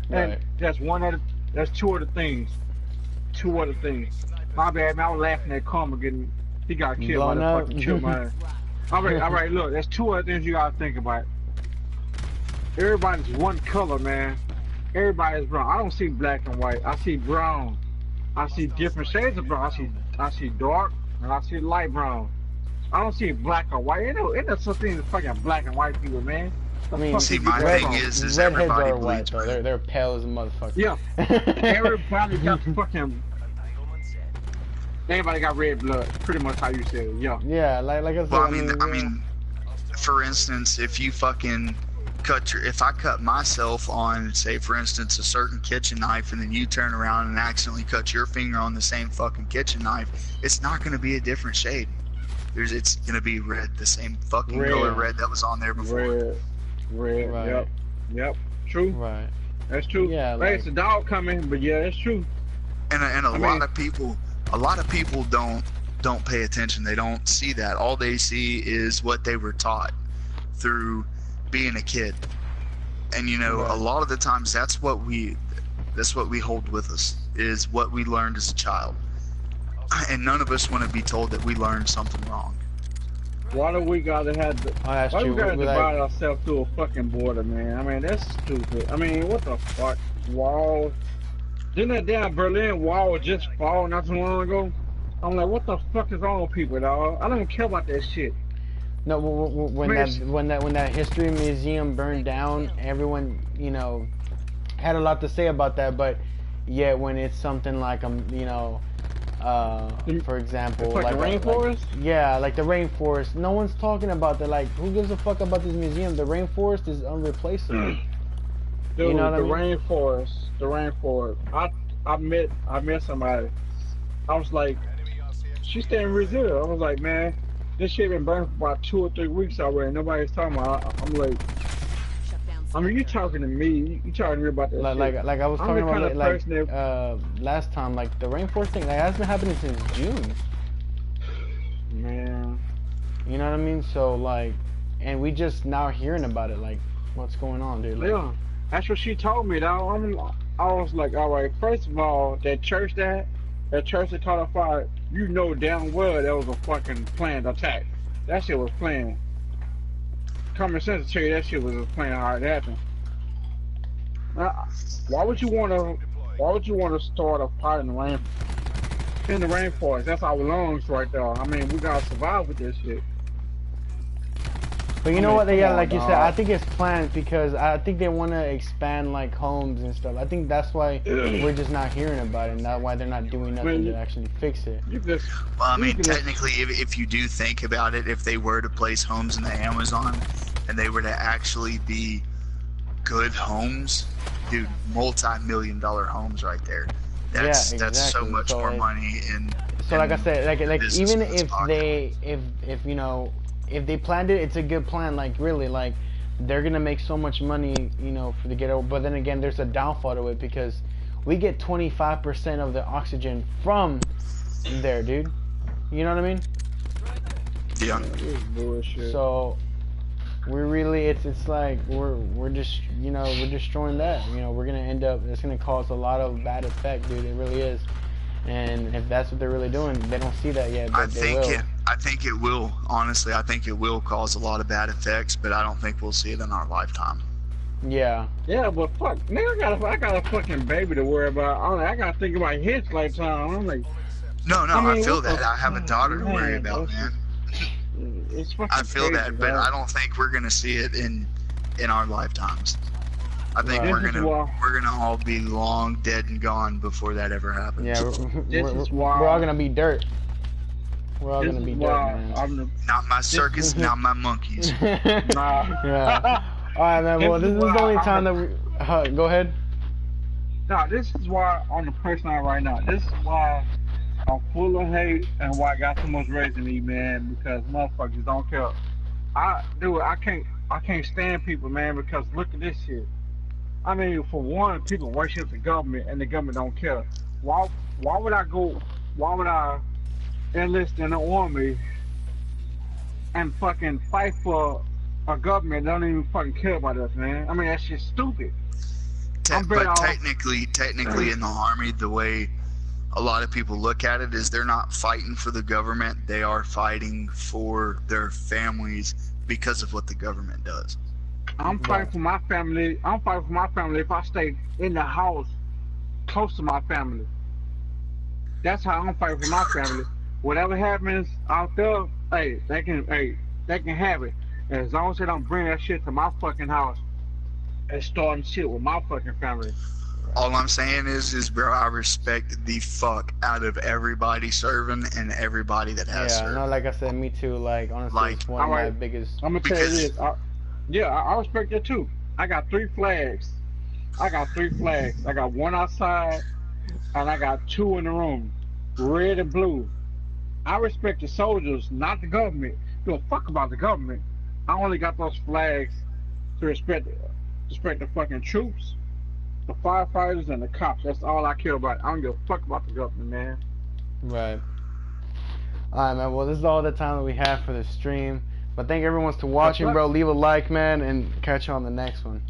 And Right. that's that's two other things. Two other things. My bad, man. I was laughing at Karma getting. He got killed by Blown the up? fucking chill, man. All right. Look, there's two other things you gotta think about. Everybody's one color, man. Everybody's brown. I don't see black and white. I see brown. I see different shades of brown. I see dark and I see light brown. I don't see black or white. Ain't no such thing as fucking black and white people, man. I mean, See, my red- thing is redheads everybody are white bleeds though. red. They're pale as a motherfucker. Yeah. Everybody got fucking. Everybody got red blood. Pretty much how you said it. Yeah. Yeah, like I said. Well, I mean, for instance, if you fucking if I cut myself on, say, for instance, a certain kitchen knife, and then you turn around and accidentally cut your finger on the same fucking kitchen knife, it's not going to be a different shade. It's going to be red, the same fucking color red that was on there before. Red. Right. Yep. True. Right. That's true. Yeah, Hey, like- it's a dog coming, but yeah, that's true. And a I lot mean- of people don't pay attention. They don't see that. All they see is what they were taught through being a kid. And you know, Right. a lot of the times that's what we hold with us, is what we learned as a child. And none of us want to be told that we learned something wrong. Why do we gotta have to? Oh, that's Why true. we gotta We're divide like- ourselves through a fucking border, man? I mean, that's stupid. I mean, what the fuck? Walls. Didn't that damn Berlin Wall just fall not too long ago? I'm like, what the fuck is wrong with people, dog? I don't care about that shit. No, when Man, that history museum burned down, everyone, you know, had a lot to say about that. But yet, when it's something like you know, for example, It's like the rainforest? yeah, like the rainforest. No one's talking about that. Like, who gives a fuck about this museum? The rainforest is unreplaceable. Dude, You know what I the mean? rainforest. I met somebody. I was like, she stayed in Brazil. I was like, man, this shit been burning for about 2 or 3 weeks already. Nobody's talking about it. I'm like, I mean, you talking to me? You talking to me about that shit? Like I was I'm talking the about kind of person last time, like the rainforest thing. Like that's been happening since June. Man, You know what I mean? So like, and we just now hearing about it. Like, what's going on, dude? Like, yeah, that's what she told me, though. I was like, all right. First of all, that church that caught on fire, you know damn well that was a fucking planned attack. That shit was planned. Common sense to tell you that shit was a plan how it happened. Why would you want to start a fire in the rainforest? That's our lungs right there. I mean, we gotta survive with this shit. But you I know mean, what? come Yeah, on, like you dog. said, I think it's planned because I think they want to expand like homes and stuff. I think that's why we're just not hearing about it, and that's why they're not doing nothing to actually fix it. You just Well, I You mean, can- technically, if you do think about it, if they were to place homes in the Amazon and they were to actually be good homes, dude, multi-million-dollar homes right there. That's so exactly. much So more it- money. So like I said, like business even in this if pocket. if you know, if they planned it, it's a good plan. Like really, like they're gonna make so much money, you know, for the ghetto. But then again, there's a downfall to it because we get 25% of the oxygen from there, dude. You know what I mean? Yeah. this is bullshit. So we really, it's like we're just, you know, we're destroying that. You know, we're gonna end up. It's gonna cause a lot of bad effect, dude. It really is. And if that's what they're really doing, they don't see that yet, but I they will. think it will. Honestly, I think it will cause a lot of bad effects, but I don't think we'll see it in our lifetime. Yeah. Yeah, but fuck, nigga, I got a fucking baby to worry about. I gotta think about his lifetime. I'm like, No, I I mean, feel what that. the I have a daughter to worry man, about, that's- man. it's fucking I feel crazy, that, but dog. I don't think we're gonna see it in our lifetimes. I think Right. we're This is why- gonna all be long dead and gone before that ever happens. Yeah, is why- we're all gonna be dirt. We're all This gonna be is dirt, why man. I'm the Not my circus, not my monkeys. nah. Yeah. All right, man. Well, This this is is the why only I'm time a- that Go ahead. Now, this is why on the person I right now. This is why I'm full of hate and why I got so much rage in me, man. Because motherfuckers don't care. I can't stand people, man. Because look at this shit. I mean, for one, people worship the government and the government don't care. Why? Why would I go? Why would I enlist in the army and fucking fight for a government that don't even fucking care about us, man? I mean, that's just stupid. I'm better But off. technically, in the army, the way a lot of people look at it is they're not fighting for the government; they are fighting for their families because of what the government does. I'm Right. fighting for my family. I'm fighting for my family if I stay in the house close to my family. That's how I'm fighting for my family. Whatever happens out there, hey, they can have it. As long as they don't bring that shit to my fucking house and starting shit with my fucking family. All I'm saying is, bro, I respect the fuck out of everybody serving and everybody that has Yeah, no, served. like I said, me too. Like honestly, Like, it's one All of my right, biggest. I'm gonna tell you because this. Yeah, I respect that too. I got three flags. I got three flags. I got one outside and I got two in the room, red and blue. I respect the soldiers, not the government. Give a fuck about the government. I only got those flags to respect the fucking troops, the firefighters, and the cops. That's all I care about. I don't give a fuck about the government, man. Right. Alright, man. Well, this is all the time that we have for the stream. But thank everyone for watching, But bro. Leave a like, man, and catch you on the next one.